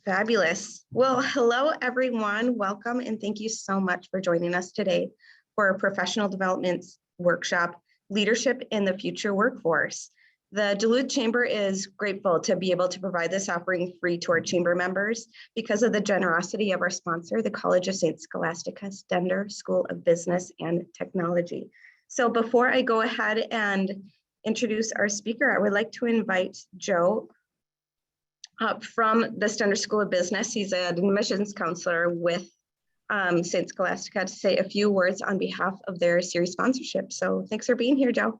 Fabulous. Well, hello, everyone. Welcome, and thank you so much for joining us today for our professional development workshop, Leadership in the Future Workforce. The Duluth Chamber is grateful to be able to provide this offering free to our chamber members because of the generosity of our sponsor, the College of St. Scholastica Stender School of Business and Technology. So before I go ahead and introduce our speaker, I would like to invite Joe from the Stender School of Business. He's an admissions counselor with St. Scholastica to say a few words on behalf of their series sponsorship. So thanks for being here, Joe.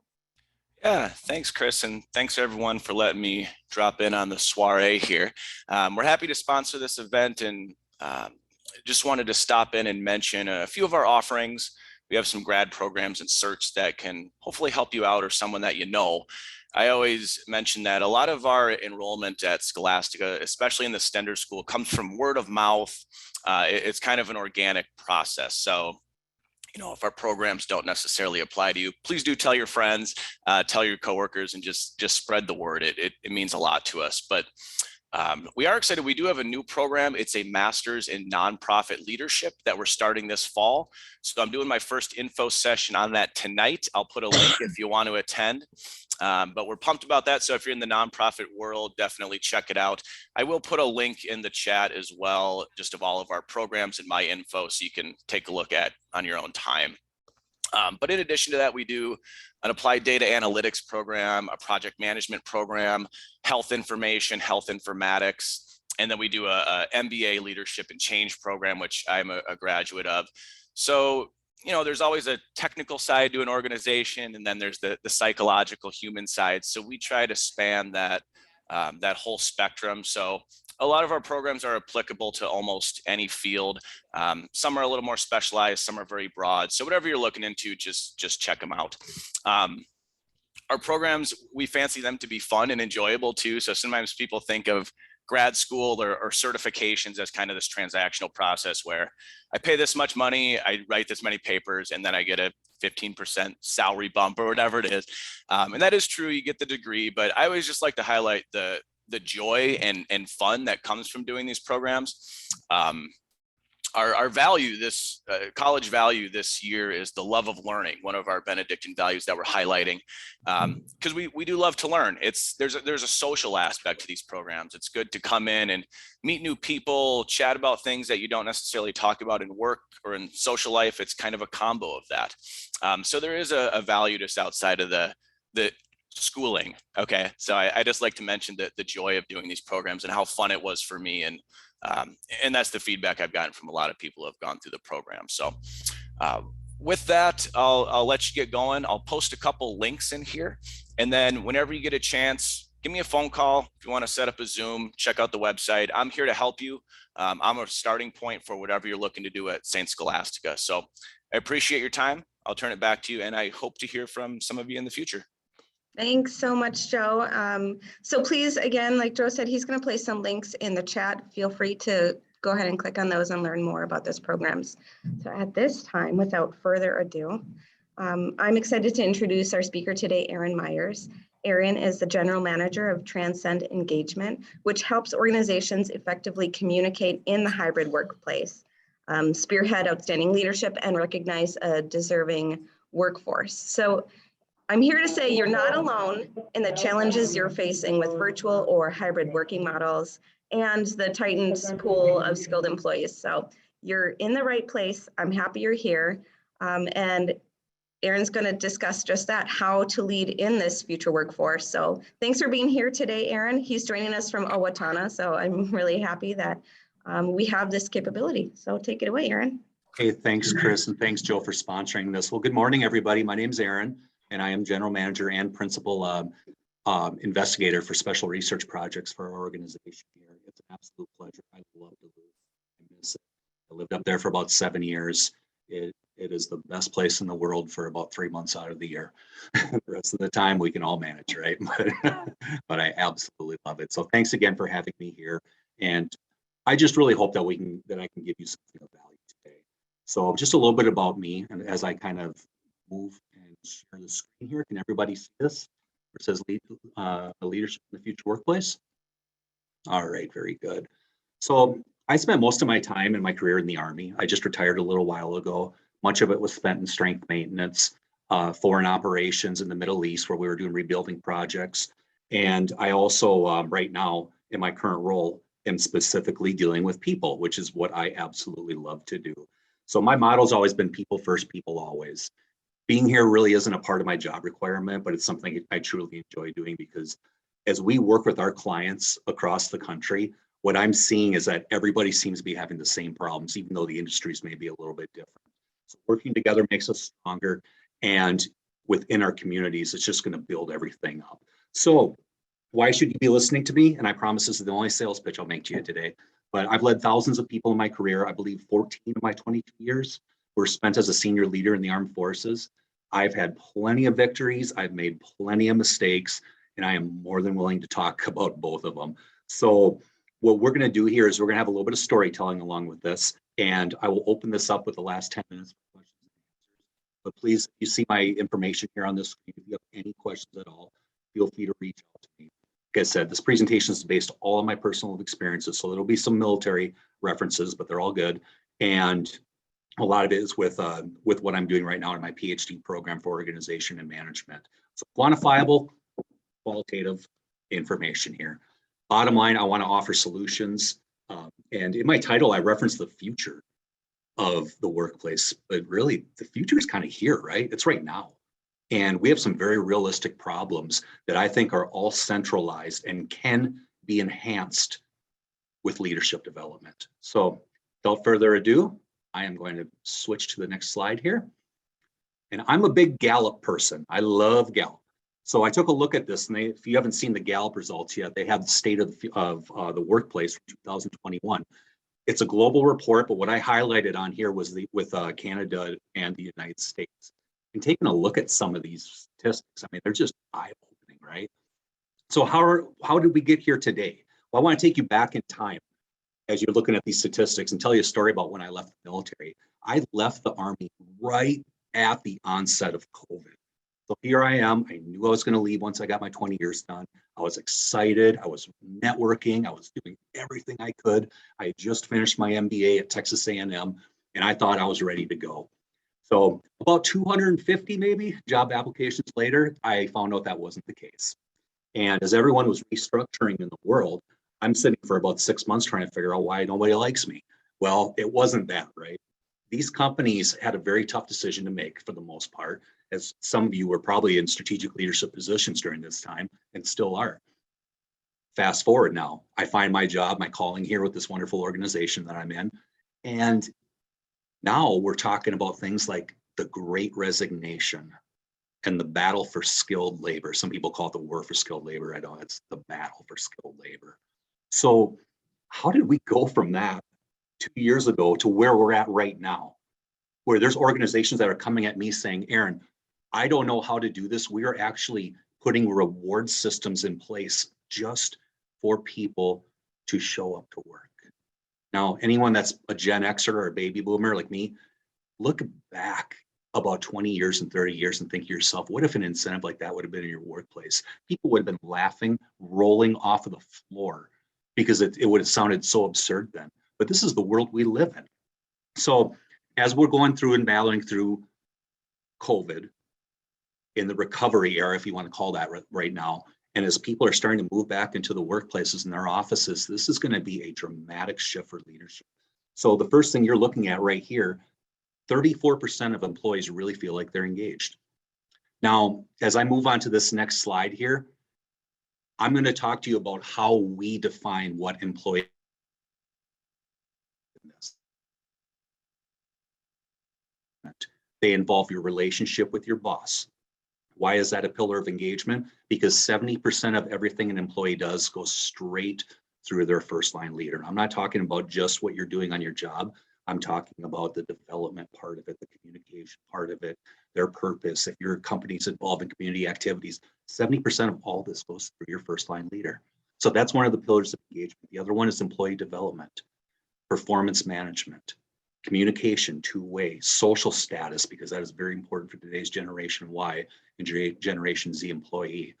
Yeah, thanks, Chris, and thanks everyone for letting me drop in on the soiree here. We're happy to sponsor this event, and just wanted to stop in and mention a few of our offerings. We have some grad programs and certs that can hopefully help you out or someone that you know. I always mention that a lot of our enrollment at Scholastica, especially in the Stender School, comes from word of mouth. It's kind of an organic process. So, if our programs don't necessarily apply to you, please do tell your friends, tell your coworkers, and just spread the word. It means a lot to us. But we are excited. We do have a new program. It's a master's in nonprofit leadership that we're starting this fall. So I'm doing my first info session on that tonight. I'll put a link if you want to attend. But we're pumped about that. So if you're in the nonprofit world, definitely check it out. I will put a link in the chat as well, just of all of our programs and my info, so you can take a look at on your own time. But in addition to that, we do an applied data analytics program, a project management program, health information, health informatics, and then we do a MBA leadership and change program, which I'm a graduate of. So, there's always a technical side to an organization, and then there's the psychological human side. So we try to span that whole spectrum. So a lot of our programs are applicable to almost any field. Some are a little more specialized, some are very broad. So whatever you're looking into, just check them out. Our programs, we fancy them to be fun and enjoyable too. So sometimes people think of grad school or certifications as kind of this transactional process where I pay this much money, I write this many papers, and then I get a 15% salary bump or whatever it is. And that is true, you get the degree, but I always just like to highlight the joy and fun that comes from doing these programs. Our value, this college value this year, is the love of learning, one of our Benedictine values that we're highlighting, because we do love to learn. There's a social aspect to these programs. It's good to come in and meet new people, chat about things that you don't necessarily talk about in work or in social life. It's kind of a combo of that. So there is a value just outside of the schooling. Okay, so I just like to mention the joy of doing these programs and how fun it was for me, and that's the feedback I've gotten from a lot of people who have gone through the program. So with that, I'll let you get going. I'll post a couple links in here, and then whenever you get a chance, give me a phone call. If you want to set up a Zoom, check out the website. I'm here to help you. I'm a starting point for whatever you're looking to do at St. Scholastica. So I appreciate your time. I'll turn it back to you, and I hope to hear from some of you in the future. Thanks so much, Joe. So please, again, like Joe said, he's going to place some links in the chat. Feel free to go ahead and click on those and learn more about those programs. So at this time, without further ado, I'm excited to introduce our speaker today, Erin Myers. Erin is the General Manager of Transcend Engagement, which helps organizations effectively communicate in the hybrid workplace, spearhead outstanding leadership, and recognize a deserving workforce. So I'm here to say you're not alone in the challenges you're facing with virtual or hybrid working models and the tightened pool of skilled employees. So you're in the right place. I'm happy you're here. And Erin's going to discuss just that, how to lead in this future workforce. So thanks for being here today, Erin. He's joining us from Owatonna. So I'm really happy that we have this capability. So take it away, Erin. Okay, thanks, Chris, and thanks, Joe, for sponsoring this. Well, good morning, everybody. My name's Erin, and I am General Manager and Principal Investigator for Special Research Projects for our organization here. It's an absolute pleasure. I love Duluth. I miss it. I lived up there for about 7 years. It is the best place in the world for about 3 months out of the year. The rest of the time we can all manage, right? But I absolutely love it. So thanks again for having me here. And I just really hope that I can give you something of value today. So just a little bit about me, and as I kind of move and share the screen here, can everybody see this? It says leadership in the future workplace. All right, very good. So I spent most of my time in my career in the Army. I just retired a little while ago. Much of it was spent in strength maintenance, foreign operations in the Middle East, where we were doing rebuilding projects. And I also, right now, in my current role, am specifically dealing with people, which is what I absolutely love to do. So my motto's always been people first, people always. Being here really isn't a part of my job requirement, but it's something I truly enjoy doing because as we work with our clients across the country, what I'm seeing is that everybody seems to be having the same problems, even though the industries may be a little bit different. So working together makes us stronger. And within our communities, it's just going to build everything up. So why should you be listening to me? And I promise this is the only sales pitch I'll make to you today. But I've led thousands of people in my career. I believe 14 of my 22 years were spent as a senior leader in the armed forces. I've had plenty of victories. I've made plenty of mistakes, and I am more than willing to talk about both of them. So what we're going to do here is we're going to have a little bit of storytelling along with this, and I will open this up with the last 10 minutes for questions and answers. But please, you see my information here on this screen. If you have any questions at all, feel free to reach out to me. Like I said, this presentation is based all on my personal experiences, so there'll be some military references, but they're all good. And a lot of it is with what I'm doing right now in my PhD program for organization and management. So quantifiable, qualitative information here. Bottom line, I want to offer solutions. And in my title, I reference the future of the workplace, but really the future is kind of here, right? It's right now. And we have some very realistic problems that I think are all centralized and can be enhanced with leadership development. So without further ado, I am going to switch to the next slide here. And I'm a big Gallup person. I love Gallup. So I took a look at this, and if you haven't seen the Gallup results yet, they have the state of the workplace for 2021. It's a global report, but what I highlighted on here was with Canada and the United States. And taking a look at some of these statistics, I mean, they're just eye-opening, right? So how did we get here today? Well, I want to take you back in time as you're looking at these statistics and tell you a story about when I left the military. I left the Army right at the onset of COVID. So here I am. I knew I was going to leave once I got my 20 years done. I was excited. I was networking. I was doing everything I could. I had just finished my MBA at Texas A&M, and I thought I was ready to go. So about 250 maybe job applications later, I found out that wasn't the case. And as everyone was restructuring in the world, I'm sitting for about 6 months trying to figure out why nobody likes me. Well, it wasn't that, right? These companies had a very tough decision to make for the most part, as some of you were probably in strategic leadership positions during this time and still are. Fast forward now, I find my job, my calling here with this wonderful organization that I'm in. And now we're talking about things like the Great Resignation and the battle for skilled labor. Some people call it the war for skilled labor. I know it's the battle for skilled labor. So how did we go from that 2 years ago to where we're at right now, where there's organizations that are coming at me saying, Aaron, I don't know how to do this. We are actually putting reward systems in place just for people to show up to work. Now, anyone that's a Gen Xer or a baby boomer like me, look back about 20 years and 30 years and think to yourself, what if an incentive like that would have been in your workplace? People would have been laughing, rolling off of the floor because it would have sounded so absurd then. But this is the world we live in. So as we're going through and battling through COVID in the recovery era, if you want to call that right now, and as people are starting to move back into the workplaces and their offices, this is going to be a dramatic shift for leadership. So the first thing you're looking at right here, 34% of employees really feel like they're engaged. Now, as I move on to this next slide here, I'm going to talk to you about how we define what employee is. They involve your relationship with your boss. Why is that a pillar of engagement? Because 70% of everything an employee does goes straight through their first line leader. I'm not talking about just what you're doing on your job. I'm talking about the development part of it, the communication part of it, their purpose. If your company's involved in community activities, 70% of all this goes through your first line leader. So that's one of the pillars of engagement. The other one is employee development, performance management, communication, two-way, social status, because that is very important for today's Generation Y and Generation Z employee.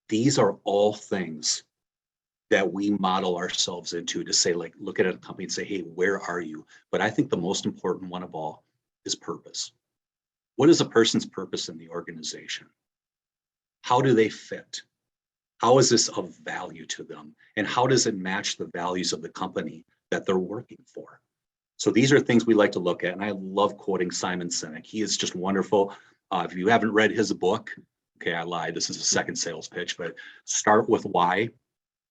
These are all things that we model ourselves into, to say, like, look at a company and say, hey, where are you? But I think the most important one of all is purpose. What is a person's purpose in the organization? How do they fit? How is this of value to them? And how does it match the values of the company that they're working for? So these are things we like to look at. And I love quoting Simon Sinek. He is just wonderful. If you haven't read his book, okay, I lied. This is a second sales pitch, but Start With Why.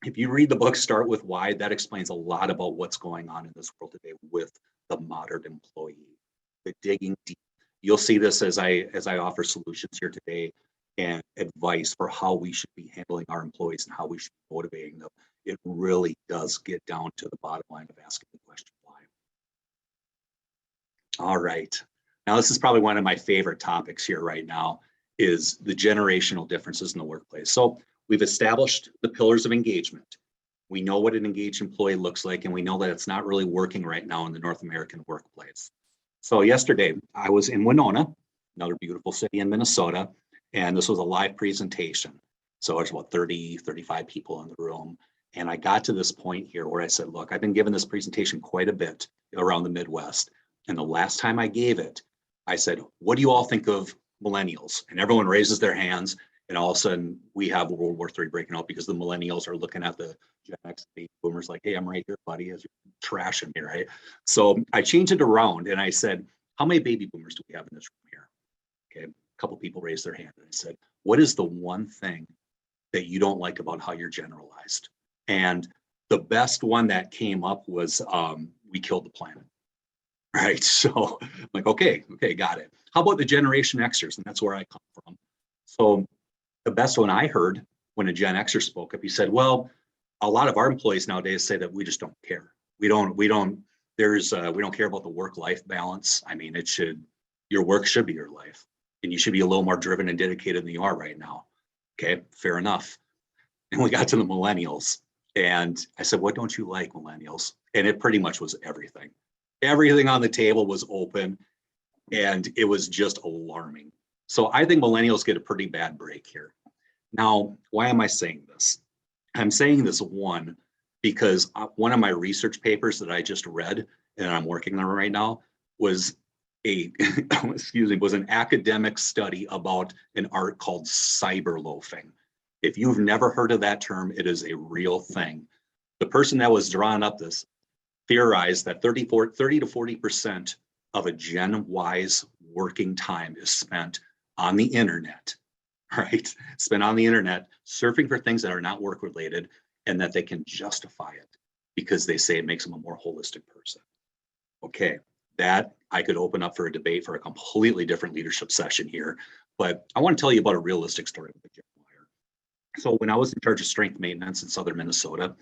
If you read the book, Start With Why, that explains a lot about what's going on in this world today with the modern employee, the digging deep. You'll see this as I offer solutions here today and advice for how we should be handling our employees and how we should be motivating them. It really does get down to the bottom line of asking the question why. All right. Now, this is probably one of my favorite topics here right now, is the generational differences in the workplace. So we've established the pillars of engagement. We know what an engaged employee looks like, and we know that it's not really working right now in the North American workplace. So yesterday, I was in Winona, another beautiful city in Minnesota, and this was a live presentation. So there's about 30, 35 people in the room. And I got to this point here where I said, look, I've been giving this presentation quite a bit around the Midwest. And the last time I gave it, I said, what do you all think of millennials? And everyone raises their hands. And all of a sudden we have World War III breaking out because the millennials are looking at the Gen X baby boomers like, hey, I'm right here, buddy, as you're trashing me, right? So I changed it around and I said, how many baby boomers do we have in this room here? Okay, a couple people raised their hand and I said, what is the one thing that you don't like about how you're generalized? And the best one that came up was we killed the planet. Right. So I'm like, okay, got it. How about the Generation Xers? And that's where I come from. So the best one I heard when a Gen Xer spoke up, he said, well, a lot of our employees nowadays say that we just don't care. We don't care about the work-life balance. I mean, your work should be your life, and you should be a little more driven and dedicated than you are right now. Okay, fair enough. And we got to the millennials, and I said, what don't you like, millennials? And it pretty much was everything. Everything on the table was open, and it was just alarming. So I think millennials get a pretty bad break here. Now, why am I saying this? I'm saying this, one, because one of my research papers that I just read and I'm working on right now was was an academic study about an art called cyberloafing. If you've never heard of that term, it is a real thing. The person that was drawing up this theorized that 30 to 40% of a Gen Y's working time is spent on the internet, right? Spent on the internet, surfing for things that are not work related, and that they can justify it because they say it makes them a more holistic person. Okay, that I could open up for a debate for a completely different leadership session here, but I want to tell you about a realistic story with the Gen Wire. So when I was in charge of strength maintenance in Southern Minnesota,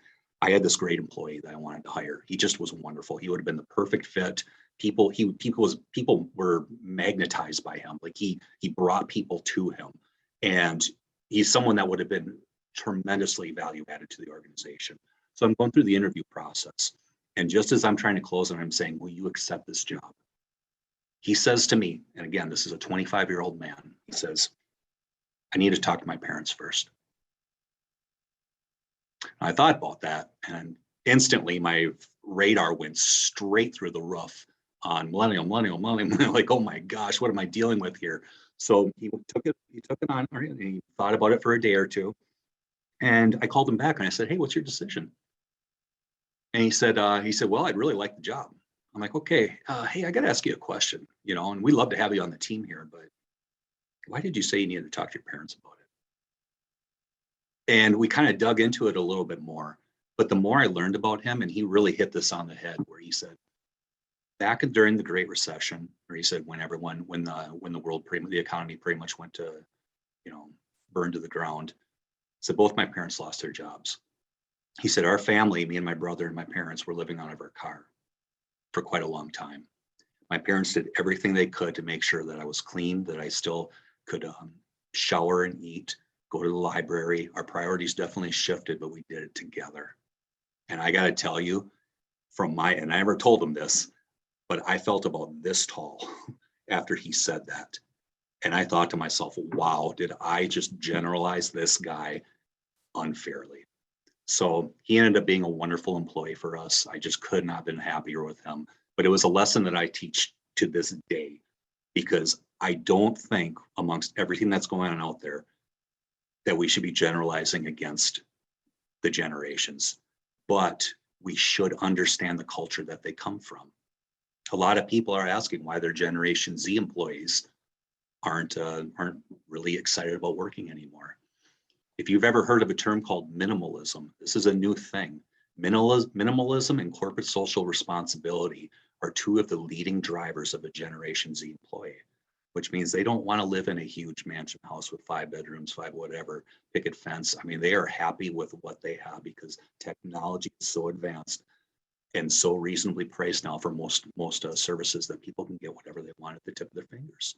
I had this great employee that I wanted to hire. He just was wonderful. He would have been the perfect fit. People were magnetized by him. Like he brought people to him, and he's someone that would have been tremendously value added to the organization. So I'm going through the interview process, and just as I'm trying to close, and I'm saying, "Will you accept this job?" He says to me, and again, this is a 25-year-old man. He says, "I need to talk to my parents first." I thought about that, and instantly my radar went straight through the roof on millennial. Like, oh my gosh, what am I dealing with here? So he took it on, and he thought about it for a day or two. And I called him back and I said, "Hey, what's your decision?" And he said, "Well, I'd really like the job." I'm like, "Okay, hey, I got to ask you a question, and we'd love to have you on the team here, but why did you say you needed to talk to your parents about it?" And we kind of dug into it a little bit more. But the more I learned about him, and he really hit this on the head, where he said, back during the Great Recession, or he said when the economy pretty much went to, burned to the ground, so both my parents lost their jobs. He said, our family, me and my brother and my parents, were living out of our car for quite a long time. My parents did everything they could to make sure that I was clean, that I still could shower and eat, go to the library. Our priorities definitely shifted, but we did it together. And I got to tell you, and I never told him this, but I felt about this tall after he said that. And I thought to myself, wow, did I just generalize this guy unfairly? So he ended up being a wonderful employee for us. I just could not have been happier with him. But it was a lesson that I teach to this day, because I don't think amongst everything that's going on out there that we should be generalizing against the generations, but we should understand the culture that they come from. A lot of people are asking why their Generation Z employees aren't really excited about working anymore. If you've ever heard of a term called minimalism, this is a new thing. Minimalism and corporate social responsibility are two of the leading drivers of a Generation Z employee, which means they don't want to live in a huge mansion house with 5 bedrooms, 5 whatever, picket fence. I mean, they are happy with what they have because technology is so advanced and so reasonably priced now for most services that people can get whatever they want at the tip of their fingers.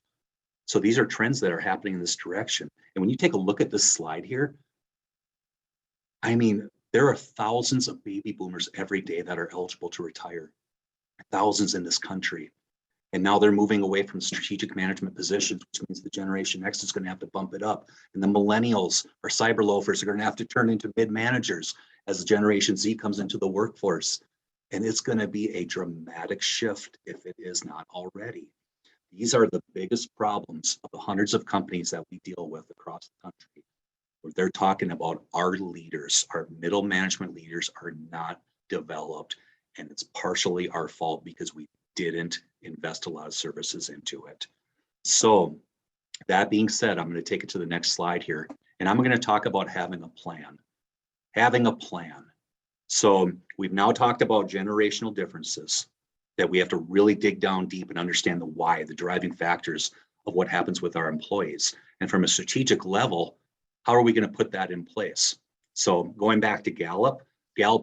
So these are trends that are happening in this direction. And when you take a look at this slide here, I mean, there are thousands of baby boomers every day that are eligible to retire, thousands in this country. And now they're moving away from strategic management positions, which means the Generation X is going to have to bump it up. And the millennials or cyber loafers are going to have to turn into mid-managers as the Generation Z comes into the workforce. And it's going to be a dramatic shift if it is not already. These are the biggest problems of the hundreds of companies that we deal with across the country, where they're talking about our leaders, our middle management leaders are not developed. And it's partially our fault because we didn't invest a lot of services into it. So that being said, I'm going to take it to the next slide here, and I'm going to talk about having a plan. Having a plan. So we've now talked about generational differences, that we have to really dig down deep and understand the why, the driving factors of what happens with our employees. And from a strategic level, how are we going to put that in place? So going back to Gallup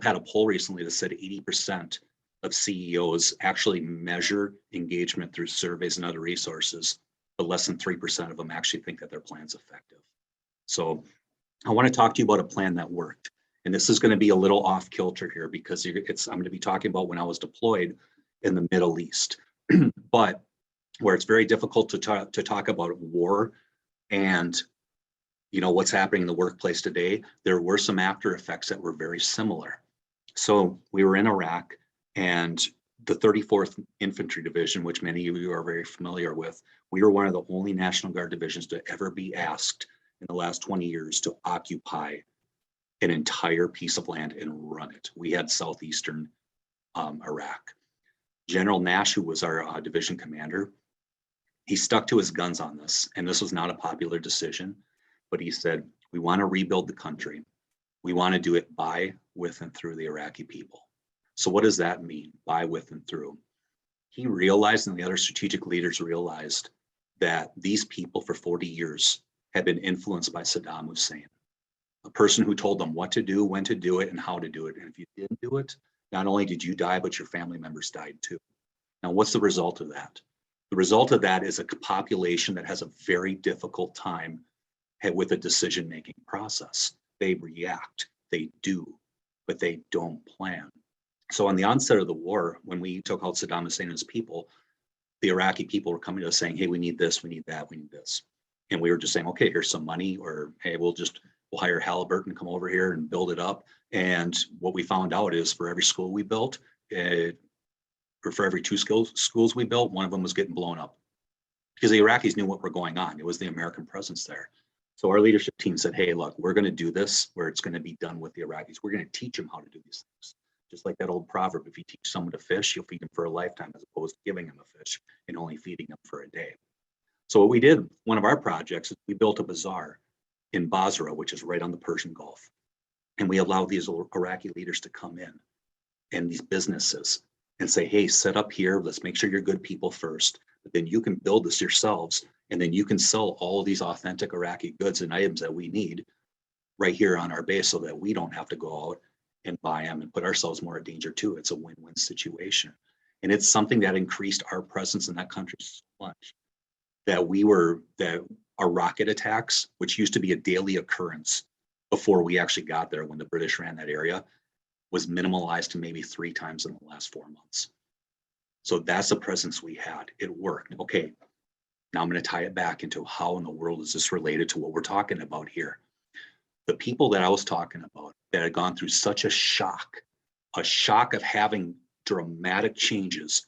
had a poll recently that said 80% of CEOs actually measure engagement through surveys and other resources, but less than 3% of them actually think that their plan's effective. So I want to talk to you about a plan that worked. And this is going to be a little off kilter here because I'm going to be talking about when I was deployed in the Middle East, but where it's very difficult to talk about war and what's happening in the workplace today, there were some after effects that were very similar. So we were in Iraq, and the 34th Infantry Division, which many of you are very familiar with, we were one of the only National Guard divisions to ever be asked in the last 20 years to occupy an entire piece of land and run it. We had southeastern Iraq. General Nash, who was our division commander, he stuck to his guns on this, and this was not a popular decision, but he said, we want to rebuild the country. We want to do it by, with, and through the Iraqi people. So what does that mean, by, with, and through? He realized, and the other strategic leaders realized, that these people for 40 years had been influenced by Saddam Hussein, a person who told them what to do, when to do it, and how to do it. And if you didn't do it, not only did you die, but your family members died too. Now, what's the result of that? The result of that is a population that has a very difficult time with a decision-making process. They react, they do, but they don't plan. So on the onset of the war, when we took out Saddam Hussein and his people, the Iraqi people were coming to us saying, hey, we need this, we need that, we need this. And we were just saying, okay, here's some money, or hey, we'll hire Halliburton, come over here and build it up. And what we found out is for every school we built, or for every 2 schools we built, one of them was getting blown up because the Iraqis knew what were going on. It was the American presence there. So our leadership team said, hey, look, we're going to do this where it's going to be done with the Iraqis. We're going to teach them how to do these things. Just like that old proverb, if you teach someone to fish, you'll feed them for a lifetime as opposed to giving them a fish and only feeding them for a day. So what we did, one of our projects, is we built a bazaar in Basra, which is right on the Persian Gulf. And we allowed these Iraqi leaders to come in and these businesses and say, hey, set up here. Let's make sure you're good people first. But then you can build this yourselves. And then you can sell all of these authentic Iraqi goods and items that we need right here on our base so that we don't have to go out and buy them and put ourselves more at danger too. It's a win-win situation. And it's something that increased our presence in that country so much that our rocket attacks, which used to be a daily occurrence before we actually got there when the British ran that area, was minimalized to maybe 3 times in the last 4 months. So that's the presence we had. It worked. Okay, now I'm going to tie it back into how in the world is this related to what we're talking about here. The people that I was talking about that had gone through such a shock of having dramatic changes.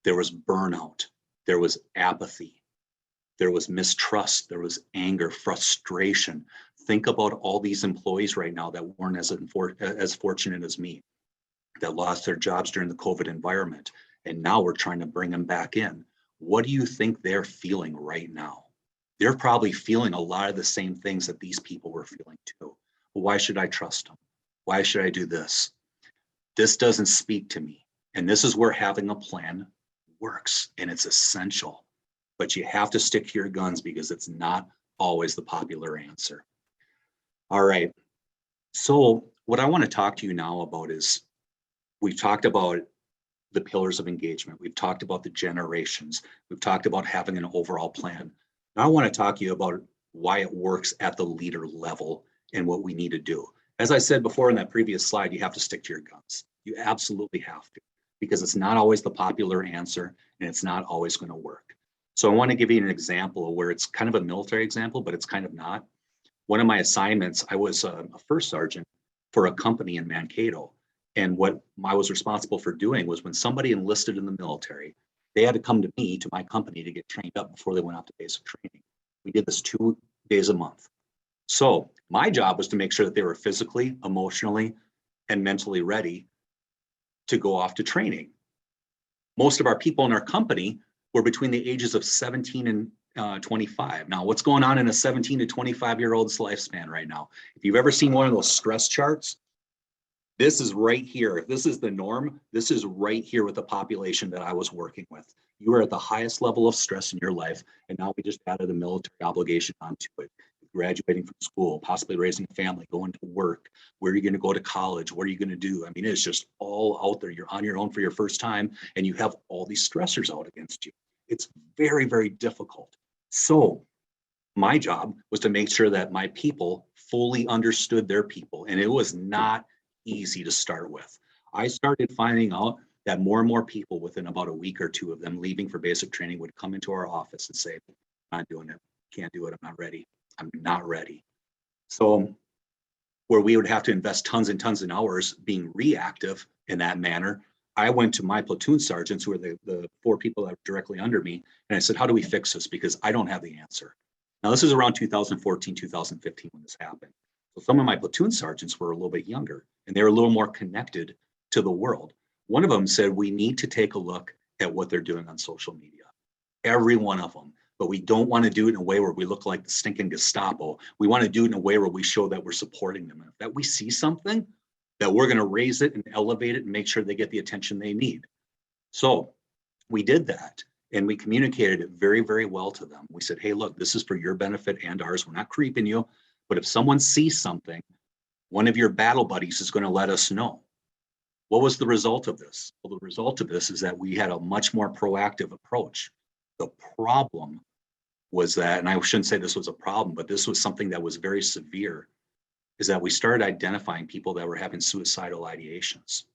There was burnout, there was apathy, there was mistrust, there was anger, frustration. Think about all these employees right now that weren't as fortunate as me, that lost their jobs during the COVID environment. And now we're trying to bring them back in. What do you think they're feeling right now? They're probably feeling a lot of the same things that these people were feeling too. Well, why should I trust them? Why should I do this? This doesn't speak to me. And this is where having a plan works, and it's essential. But you have to stick to your guns because it's not always the popular answer. All right. So what I want to talk to you now about is, we've talked about the pillars of engagement. We've talked about the generations. We've talked about having an overall plan. Now I want to talk to you about why it works at the leader level and what we need to do. As I said before in that previous slide, you have to stick to your guns. You absolutely have to, because it's not always the popular answer and it's not always going to work. So I want to give you an example where it's kind of a military example, but it's kind of not. One of my assignments, I was a first sergeant for a company in Mankato. And what I was responsible for doing was, when somebody enlisted in the military, they had to come to me, to my company, to get trained up before they went off to basic training. We did this 2 days a month. So my job was to make sure that they were physically, emotionally, and mentally ready to go off to training. Most of our people in our company were between the ages of 17 and 25. Now, what's going on in a 17 to 25-year-old's lifespan right now? If you've ever seen one of those stress charts, this is right here. If this is the norm, this is right here with the population that I was working with. You are at the highest level of stress in your life, and now we just added a military obligation onto it. Graduating from school, possibly raising a family, going to work, where are you going to go to college, what are you going to do? I mean, it's just all out there. You're on your own for your first time, and you have all these stressors out against you. It's very, very difficult. So my job was to make sure that my people fully understood their people, and it was not easy to start with. I started finding out that more and more people, within about a week or two of them leaving for basic training, would come into our office and say, I'm not doing it, can't do it, I'm not ready. I'm not ready. So where we would have to invest tons and tons of hours being reactive in that manner, I went to my platoon sergeants, who are the 4 people that are directly under me, and I said, how do we fix this? Because I don't have the answer. Now, this is around 2014, 2015 when this happened. So some of my platoon sergeants were a little bit younger, and they were a little more connected to the world. One of them said, we need to take a look at what they're doing on social media. Every one of them. But we don't want to do it in a way where we look like the stinking Gestapo. We want to do it in a way where we show that we're supporting them. And that we see something, that we're going to raise it and elevate it and make sure they get the attention they need. So we did that, and we communicated it very, very well to them. We said, hey, look, this is for your benefit and ours. We're not creeping you, but if someone sees something, one of your battle buddies is going to let us know. What was the result of this? Well, the result of this is that we had a much more proactive approach. The problem was that, and I shouldn't say this was a problem, but this was something that was very severe, is that we started identifying people that were having suicidal ideations.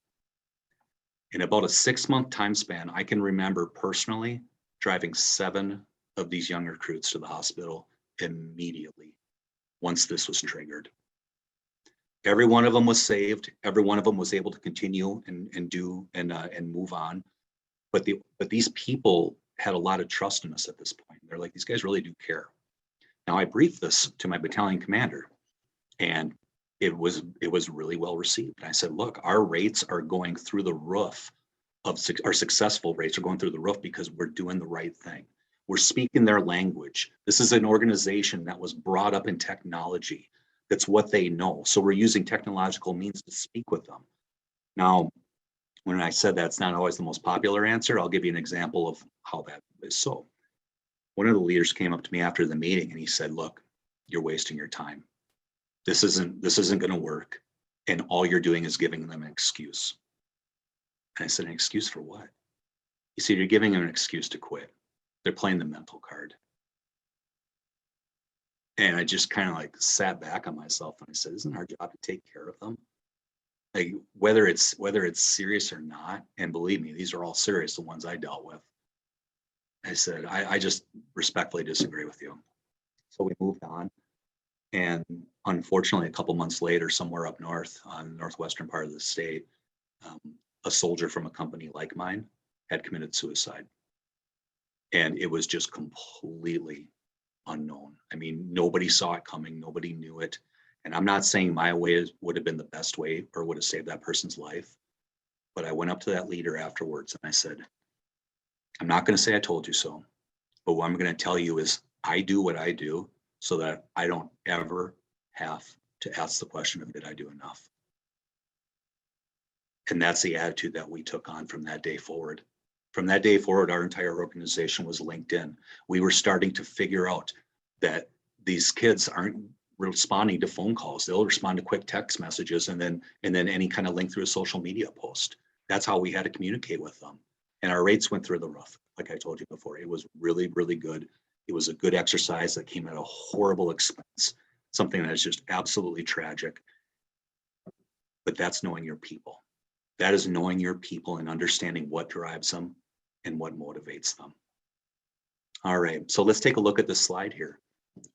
In about a 6-month time span, I can remember personally driving 7 of these young recruits to the hospital immediately once this was triggered. Every one of them was saved. Every one of them was able to continue and move on. But these people had a lot of trust in us at this point. They're like, these guys really do care. Now, I briefed this to my battalion commander, and it was really well received. And I said, look, our rates are going through the roof our successful rates are going through the roof because we're doing the right thing. We're speaking their language. This is an organization that was brought up in technology. That's what they know. So we're using technological means to speak with them. Now, when I said that's not always the most popular answer, I'll give you an example of how that is so. One of the leaders came up to me after the meeting and he said, look, you're wasting your time. This isn't going to work. And all you're doing is giving them an excuse. And I said, an excuse for what? He said, you're giving them an excuse to quit. They're playing the mental card. And I just kind of like sat back on myself and I said, isn't our job to take care of them? Like whether it's serious or not, and believe me, these are all serious, the ones I dealt with. I said, I just respectfully disagree with you. So we moved on. And unfortunately, a couple months later, somewhere up north on the northwestern part of the state, um, a soldier from a company like mine had committed suicide. And it was just completely unknown. I mean, nobody saw it coming, nobody knew it. And I'm not saying my way would have been the best way or would have saved that person's life. But I went up to that leader afterwards and I said, I'm not going to say I told you so, but what I'm going to tell you is I do what I do so that I don't ever have to ask the question of did I do enough? And that's the attitude that we took on from that day forward. From that day forward, our entire organization was linked in. We were starting to figure out that these kids aren't responding to phone calls. They'll respond to quick text messages and then any kind of link through a social media post. That's how we had to communicate with them. And our rates went through the roof. Like I told you before, it was really, really good. It was a good exercise that came at a horrible expense, something that is just absolutely tragic. But that's knowing your people. That is knowing your people and understanding what drives them and what motivates them. All right, so let's take a look at this slide here.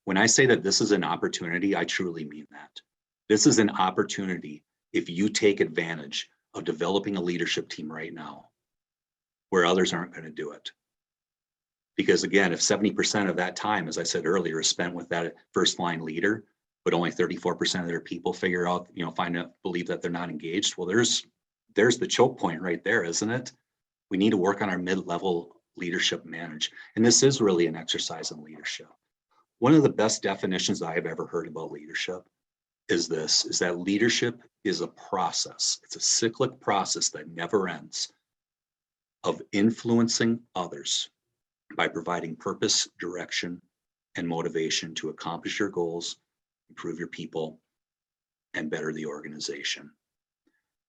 When I say that this is an opportunity, I truly mean that. This is an opportunity if you take advantage of developing a leadership team right now where others aren't going to do it. Because again, if 70% of that time, as I said earlier, is spent with that first line leader, but only 34% of their people figure out, believe that they're not engaged, well, there's the choke point right there, isn't it? We need to work on our mid-level leadership manage. And this is really an exercise in leadership. One of the best definitions I have ever heard about leadership is that leadership is a process. It's a cyclic process that never ends of influencing others by providing purpose, direction, and motivation to accomplish your goals, improve your people, and better the organization.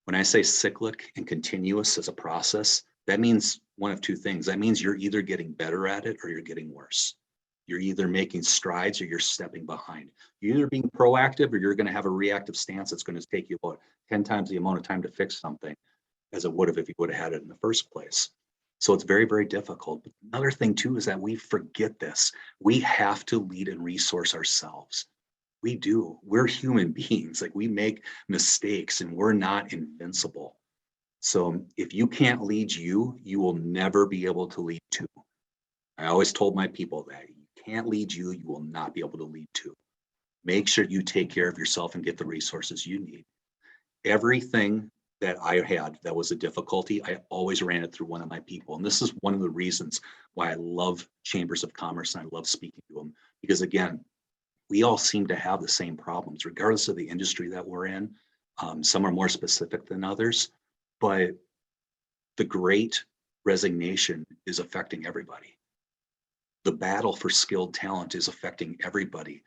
When I say cyclic and continuous as a process, that means one of two things. That means you're either getting better at it or you're getting worse. You're either making strides or you're stepping behind. You're either being proactive or you're going to have a reactive stance that's going to take you about 10 times the amount of time to fix something as it would have if you would have had it in the first place. So it's very, very difficult. But another thing too is that we forget this. We have to lead and resource ourselves. We do. We're human beings. Like we make mistakes and we're not invincible. So if you can't lead you, you will never be able to lead two. I always told my people that you can't lead you, you will not be able to lead two. Make sure you take care of yourself and get the resources you need. Everything that I had that was a difficulty, I always ran it through one of my people. And this is one of the reasons why I love chambers of commerce and I love speaking to them. Because again, we all seem to have the same problems, regardless of the industry that we're in. Some are more specific than others, but the great resignation is affecting everybody. The battle for skilled talent is affecting everybody.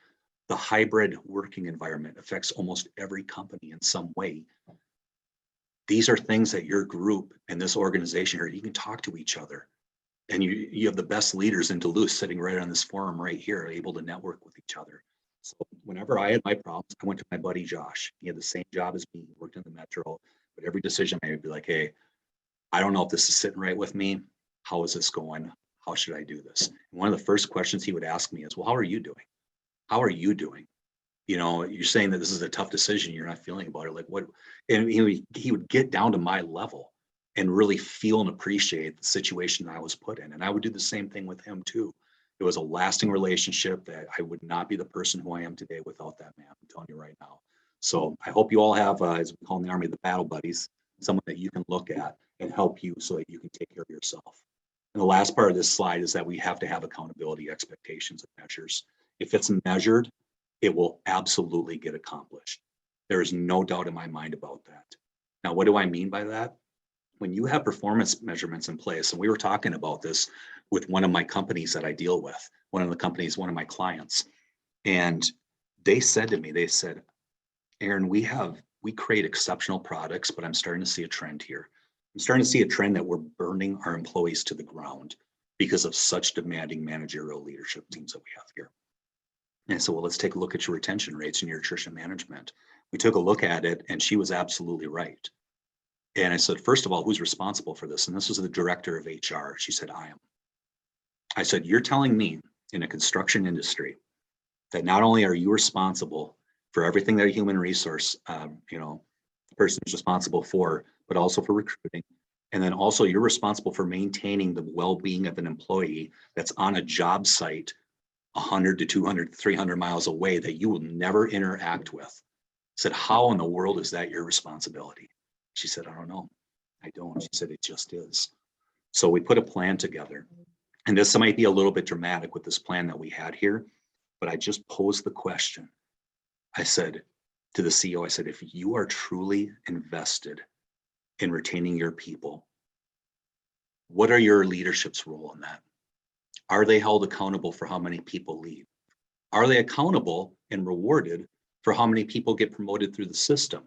The hybrid working environment affects almost every company in some way. These are things that your group and this organization here, you can talk to each other. And you have the best leaders in Duluth sitting right on this forum right here, able to network with each other. So whenever I had my problems, I went to my buddy Josh. He had the same job as me, he worked in the metro, but every decision I would be like, hey, I don't know if this is sitting right with me. How is this going? How should I do this? And one of the first questions he would ask me is, well, how are you doing? How are you doing? You're saying that this is a tough decision. You're not feeling about it. Like what? And he would get down to my level and really feel and appreciate the situation I was put in. And I would do the same thing with him too. It was a lasting relationship that I would not be the person who I am today without that man. I'm telling you right now. So I hope you all have, as we call in the Army, the battle buddies, someone that you can look at and help you so that you can take care of yourself. And the last part of this slide is that we have to have accountability, expectations, and measures. If it's measured, it will absolutely get accomplished. There is no doubt in my mind about that. Now, what do I mean by that? When you have performance measurements in place, and we were talking about this with one of my companies that I deal with, one of my clients, and they said to me, they said, Aaron, we create exceptional products, but I'm starting to see a trend here. I'm starting to see a trend that we're burning our employees to the ground because of such demanding managerial leadership teams that we have here. And so, well, let's take a look at your retention rates and your attrition management. We took a look at it and she was absolutely right. And I said, first of all, who's responsible for this? And this was the director of HR. She said, I am. I said, you're telling me in a construction industry that not only are you responsible for everything that a human resource, person is responsible for, but also for recruiting. And then also you're responsible for maintaining the well-being of an employee that's on a job site 100 to 200, 300 miles away that you will never interact with. I said, how in the world is that your responsibility? She said, I don't know. I don't. She said, it just is. So we put a plan together. And this might be a little bit dramatic with this plan that we had here, but I just posed the question. I said to the CEO, I said, if you are truly invested in retaining your people, what are your leadership's role in that? Are they held accountable for how many people leave? Are they accountable and rewarded for how many people get promoted through the system?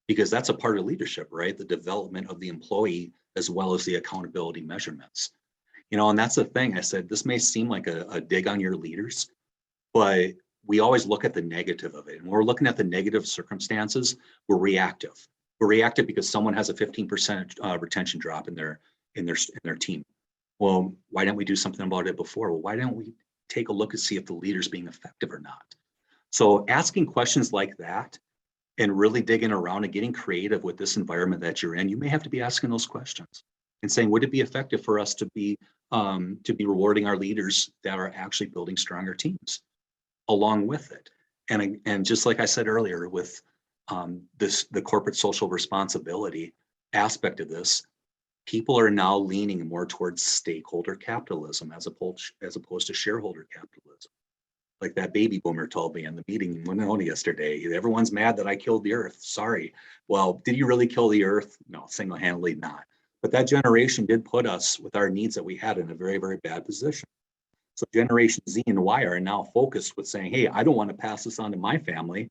Because that's a part of leadership, right? The development of the employee as well as the accountability measurements. And that's the thing. I said, this may seem like a dig on your leaders, but we always look at the negative of it. And when we're looking at the negative circumstances, we're reactive. We're reactive because someone has a 15% retention drop in their team. Well, why didn't we do something about it before? Well, why don't we take a look and see if the leader's being effective or not? So asking questions like that and really digging around and getting creative with this environment that you're in, you may have to be asking those questions and saying, would it be effective for us to be rewarding our leaders that are actually building stronger teams along with it? And just like I said earlier, with the corporate social responsibility aspect of this, people are now leaning more towards stakeholder capitalism as opposed to shareholder capitalism. Like that baby boomer told me in the meeting in Winona yesterday, everyone's mad that I killed the earth. Sorry. Well, did you really kill the earth? No, single-handedly not. But that generation did put us with our needs that we had in a very, very bad position. So Generation Z and Y are now focused with saying, hey, I don't want to pass this on to my family.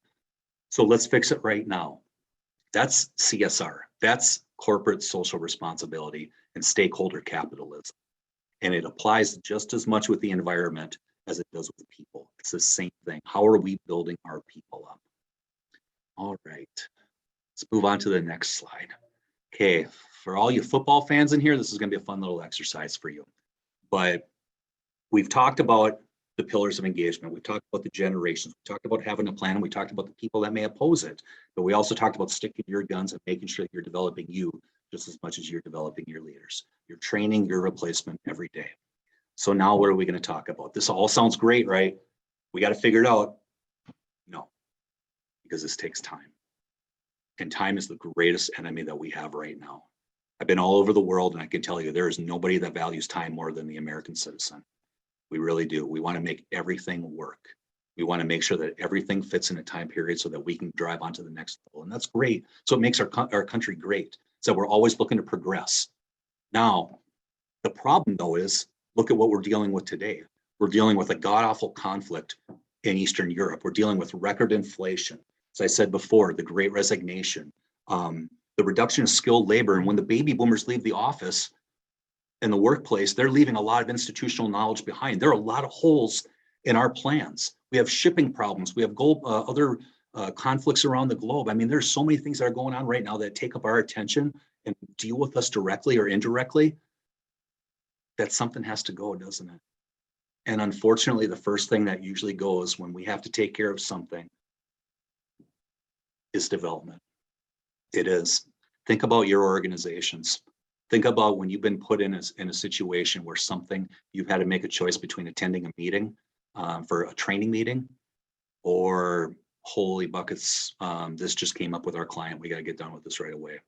So let's fix it right now. That's CSR. That's corporate social responsibility and stakeholder capitalism. And it applies just as much with the environment as it does with people. It's the same thing. How are we building our people up? All right, let's move on to the next slide. Okay, for all you football fans in here, this is going to be a fun little exercise for you. But we've talked about the pillars of engagement. We've talked about the generations. We talked about having a plan. And we talked about the people that may oppose it. But we also talked about sticking to your guns and making sure that you're developing you just as much as you're developing your leaders. You're training your replacement every day. So now what are we going to talk about? This all sounds great, right? We got to figure it out. No, because this takes time. And time is the greatest enemy that we have right now. I've been all over the world, and I can tell you there is nobody that values time more than the American citizen. We really do. We want to make everything work. We want to make sure that everything fits in a time period so that we can drive on to the next level. And that's great. So it makes our country great. So we're always looking to progress. Now, the problem though is, look at what we're dealing with today. We're dealing with a god-awful conflict in Eastern Europe. We're dealing with record inflation. As I said before, the Great Resignation, the reduction of skilled labor. And when the baby boomers leave the office and the workplace, they're leaving a lot of institutional knowledge behind. There are a lot of holes in our plans. We have shipping problems. We have other conflicts around the globe. I mean, there's so many things that are going on right now that take up our attention and deal with us directly or indirectly, that something has to go, doesn't it? And unfortunately, the first thing that usually goes when we have to take care of something is development. It is. Think about your organizations. Think about when you've been put in a situation where you've had to make a choice between attending a meeting for a training meeting, or holy buckets, this just came up with our client. We got to get done with this right away.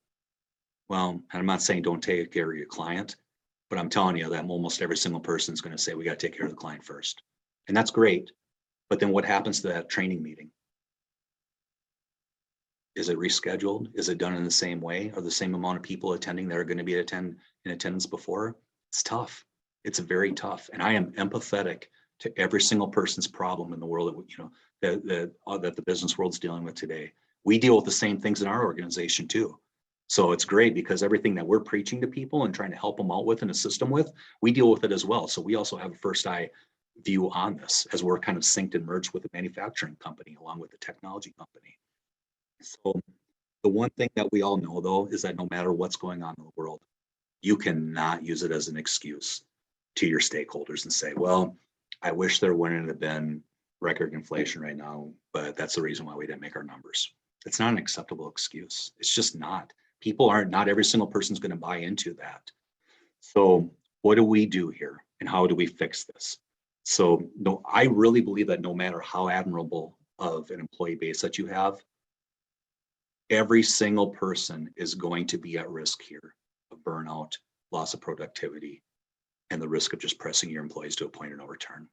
Well, I'm not saying don't take care of your client, but I'm telling you that almost every single person is going to say, we got to take care of the client first. And that's great. But then what happens to that training meeting? Is it rescheduled? Is it done in the same way? Are the same amount of people attending that are going to be in attendance before? It's tough. It's very tough. And I am empathetic to every single person's problem in the world that the business world's dealing with today. We deal with the same things in our organization too. So it's great because everything that we're preaching to people and trying to help them out with and assist them with, we deal with it as well. So we also have a first eye view on this as we're kind of synced and merged with the manufacturing company along with the technology company. So the one thing that we all know though is that no matter what's going on in the world, you cannot use it as an excuse to your stakeholders and say, well, I wish there wouldn't have been record inflation right now, but that's the reason why we didn't make our numbers. It's not an acceptable excuse. It's just not. Not every single person's going to buy into that. So what do we do here and how do we fix this? So no, I really believe that no matter how admirable of an employee base that you have, every single person is going to be at risk here of burnout, loss of productivity, and the risk of just pressing your employees to a point of no return.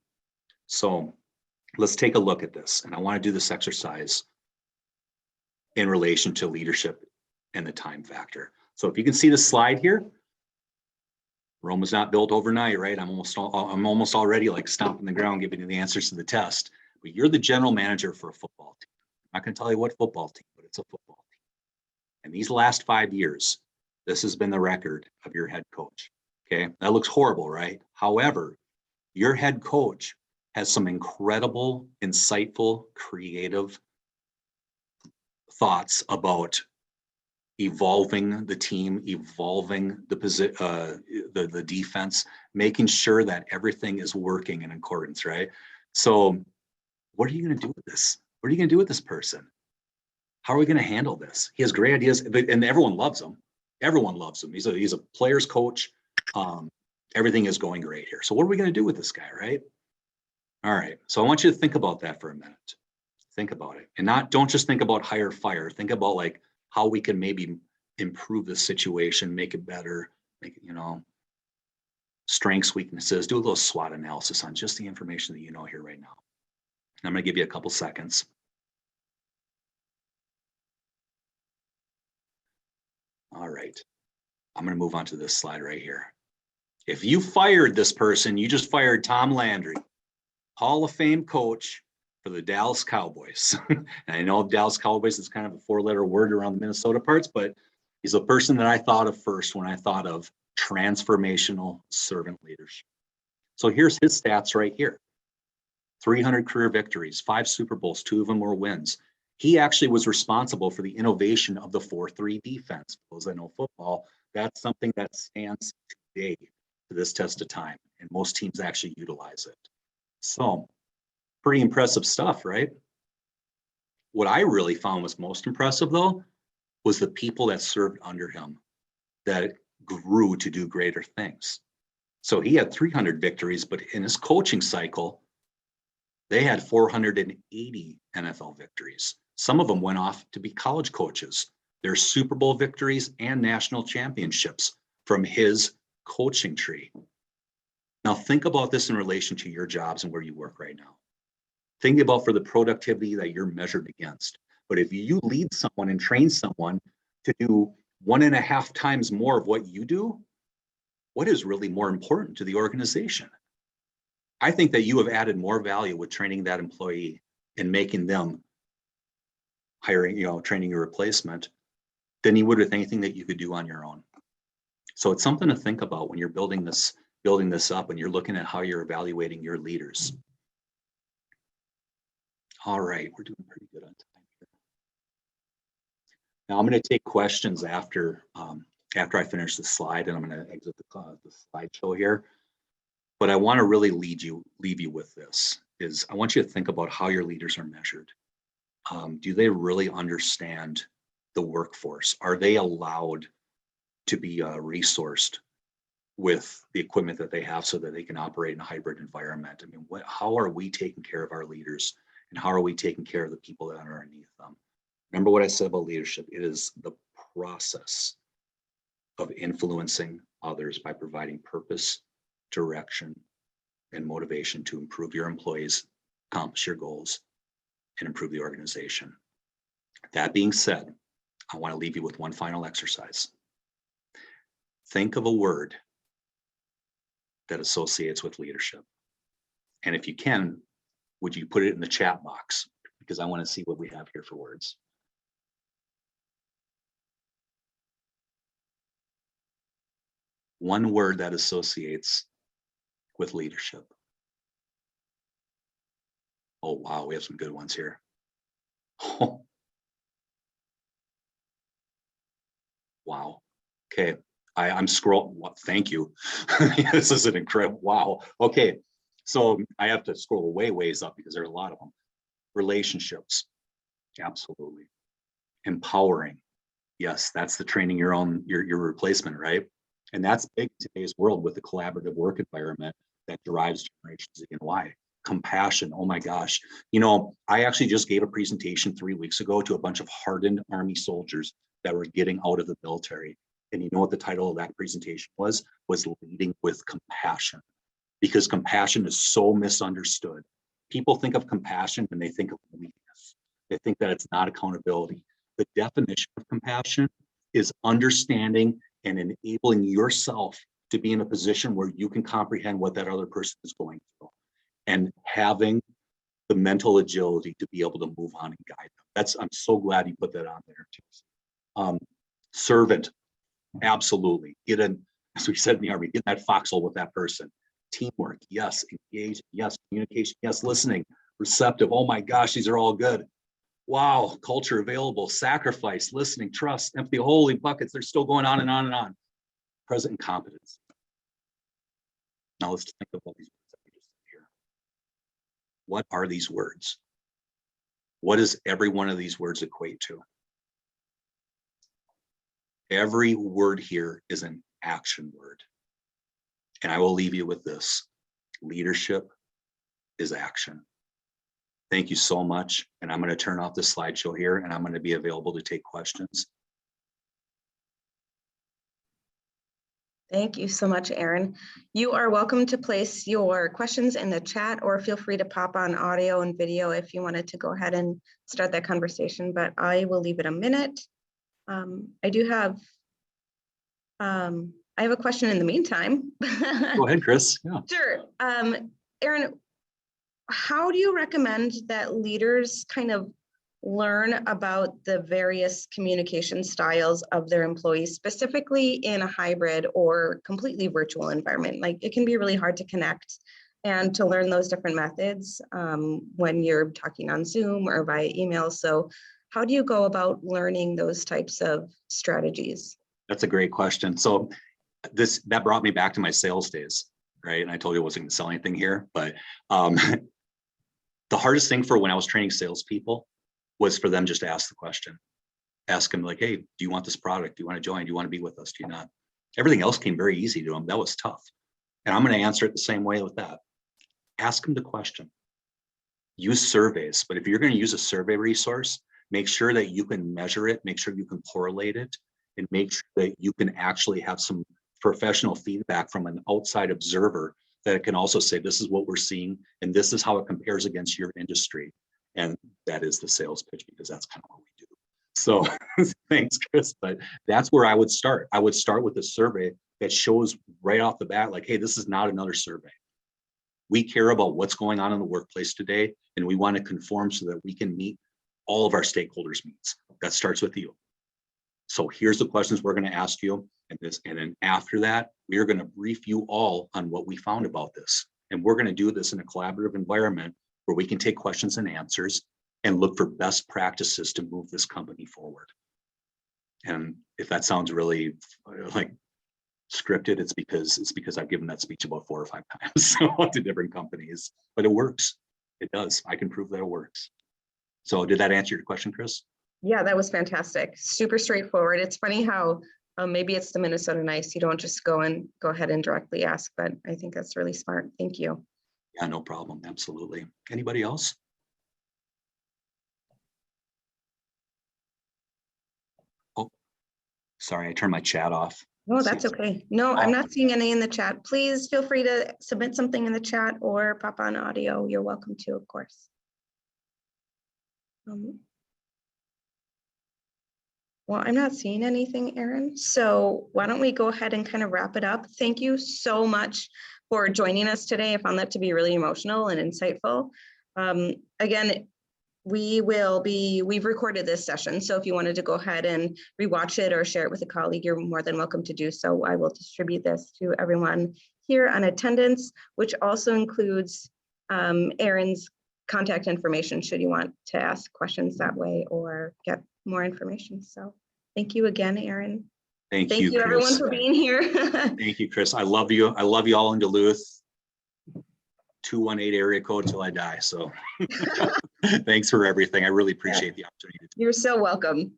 So let's take a look at this. And I want to do this exercise in relation to leadership and the time factor. So if you can see the slide here, Rome was not built overnight, right? I'm almost already like stomping the ground, giving you the answers to the test. But you're the general manager for a football team. I'm not going to tell you what football team, but it's a football team. And these last 5 years, this has been the record of your head coach. Okay, that looks horrible, right? However, your head coach has some incredible, insightful, creative thoughts about evolving the team, evolving the defense, making sure that everything is working in accordance, right? So what are you going to do with this? What are you going to do with this person? How are we going to handle this? He has great ideas, and everyone loves him. Everyone loves him. He's a player's coach. Everything is going great here. So what are we going to do with this guy, right? All right. So I want you to think about that for a minute. Think about it, and don't just think about hire, fire. Think about like how we can maybe improve the situation, make it better, make it, strengths, weaknesses, do a little SWOT analysis on just the information that you know here right now. And I'm going to give you a couple seconds. All right. I'm going to move on to this slide right here. If you fired this person, you just fired Tom Landry, Hall of Fame coach for the Dallas Cowboys. And I know Dallas Cowboys is kind of a 4-letter word around the Minnesota parts, but he's the person that I thought of first when I thought of transformational servant leadership. So here's his stats right here. 300 career victories, 5 Super Bowls, 2 of them were wins. He actually was responsible for the innovation of the 4-3 defense. For those that know football, that's something that stands today to this test of time, and most teams actually utilize it. So pretty impressive stuff, right? What I really found was most impressive, though, was the people that served under him that grew to do greater things. So he had 300 victories, but in his coaching cycle, they had 480 NFL victories. Some of them went off to be college coaches. There's Super Bowl victories and national championships from his coaching tree. Now think about this in relation to your jobs and where you work right now. Think about for the productivity that you're measured against. But if you lead someone and train someone to do 1.5 times more of what you do, what is really more important to the organization? I think that you have added more value with training that employee and making them training your replacement than you would with anything that you could do on your own. So it's something to think about when you're building this up and you're looking at how you're evaluating your leaders. All right, we're doing pretty good on time here. Now I'm going to take questions after I finish the slide, and I'm going to exit the slideshow here. But I want to really leave you with this, is I want you to think about how your leaders are measured. Do they really understand the workforce? Are they allowed to be resourced with the equipment that they have so that they can operate in a hybrid environment? I mean, how are we taking care of our leaders, and how are we taking care of the people that are underneath them? Remember what I said about leadership. It is the process of influencing others by providing purpose, direction, and motivation to improve your employees, accomplish your goals, and improve the organization. That being said, I want to leave you with one final exercise. Think of a word that associates with leadership. And if you can, would you put it in the chat box? Because I want to see what we have here for words. One word that associates with leadership. Oh, wow, we have some good ones here. Oh. Wow. Okay, I'm scrolling. Thank you. This is an incredible, wow. Okay, So I have to scroll ways up because there are a lot of them. Relationships, absolutely. Empowering, yes, that's the training your replacement, right? And that's big in today's world with the collaborative work environment that derives generations Z and Y. Compassion, oh my gosh. You know, I actually just gave a presentation 3 weeks ago to a bunch of hardened Army soldiers that were getting out of the military. And you know what the title of that presentation was leading with compassion, because compassion is so misunderstood. People think of compassion and they think of weakness. They think that it's not accountability. The definition of compassion is understanding and enabling yourself to be in a position where you can comprehend what that other person is going through, and having the mental agility to be able to move on and guide them. I'm so glad you put that on there too. Servant, absolutely. As we said in the Army, get in that foxhole with that person. Teamwork, yes. Engage, yes. Communication, yes. Listening, receptive. Oh my gosh, these are all good. Wow, culture available, sacrifice, listening, trust, empathy, holy buckets. They're still going on and on and on. Present and competence. Now let's think about these words that we just said here. What are these words? What does every one of these words equate to? Every word here is an action word. And I will leave you with this. Leadership is action. Thank you so much. And I'm going to turn off the slideshow here, and I'm going to be available to take questions. Thank you so much, Aaron. You are welcome to place your questions in the chat, or feel free to pop on audio and video if you wanted to go ahead and start that conversation, but I will leave it a minute. I do have, I have a question in the meantime. Go ahead, Chris. Yeah. Sure. Aaron, how do you recommend that leaders kind of learn about the various communication styles of their employees, specifically in a hybrid or completely virtual environment? Like, it can be really hard to connect and to learn those different methods when you're talking on Zoom or via email. So how do you go about learning those types of strategies? That's a great question. So that brought me back to my sales days, right? And I told you I wasn't going to sell anything here, but the hardest thing for when I was training salespeople was for them just to ask the question. Ask them like, hey, do you want this product? Do you want to join? Do you want to be with us? Do you not? Everything else came very easy to them. That was tough. And I'm going to answer it the same way with that. Ask them the question. Use surveys, but if you're going to use a survey resource, make sure that you can measure it, make sure you can correlate it, and make sure that you can actually have some professional feedback from an outside observer that can also say, this is what we're seeing, and this is how it compares against your industry. And that is the sales pitch, because that's kind of what we do. So thanks, Chris. But that's where I would start. I would start with a survey that shows right off the bat, like, hey, this is not another survey. We care about what's going on in the workplace today, and we want to conform so that we can meet all of our stakeholders' needs. That starts with you. So here's the questions we're going to ask you, and then after that, we are going to brief you all on what we found about this. And we're going to do this in a collaborative environment where we can take questions and answers and look for best practices to move this company forward. And if that sounds really like scripted, it's because I've given that speech about 4 or 5 times to different companies, but it works. It does. I can prove that it works. So did that answer your question, Chris? Yeah, that was fantastic. Super straightforward. It's funny how maybe it's the Minnesota nice. You don't just go ahead and directly ask, but I think that's really smart. Thank you. Yeah, no problem. Absolutely. Anybody else? Oh, sorry, I turned my chat off. No, that's okay. No, I'm not seeing any in the chat. Please feel free to submit something in the chat or pop on audio. You're welcome to, of course. Well, I'm not seeing anything, Aaron. So why don't we go ahead and kind of wrap it up? Thank you so much for joining us today. I found that to be really emotional and insightful. Again, we've recorded this session. So if you wanted to go ahead and rewatch it or share it with a colleague, you're more than welcome to do so. I will distribute this to everyone here on attendance, which also includes Aaron's contact information should you want to ask questions that way or get more information. So thank you again, Aaron. Thank you, Chris. Everyone, for being here. Thank you, Chris. I love you. I love you all in Duluth. 218 area code till I die. So thanks for everything. I really appreciate the opportunity. You're so welcome.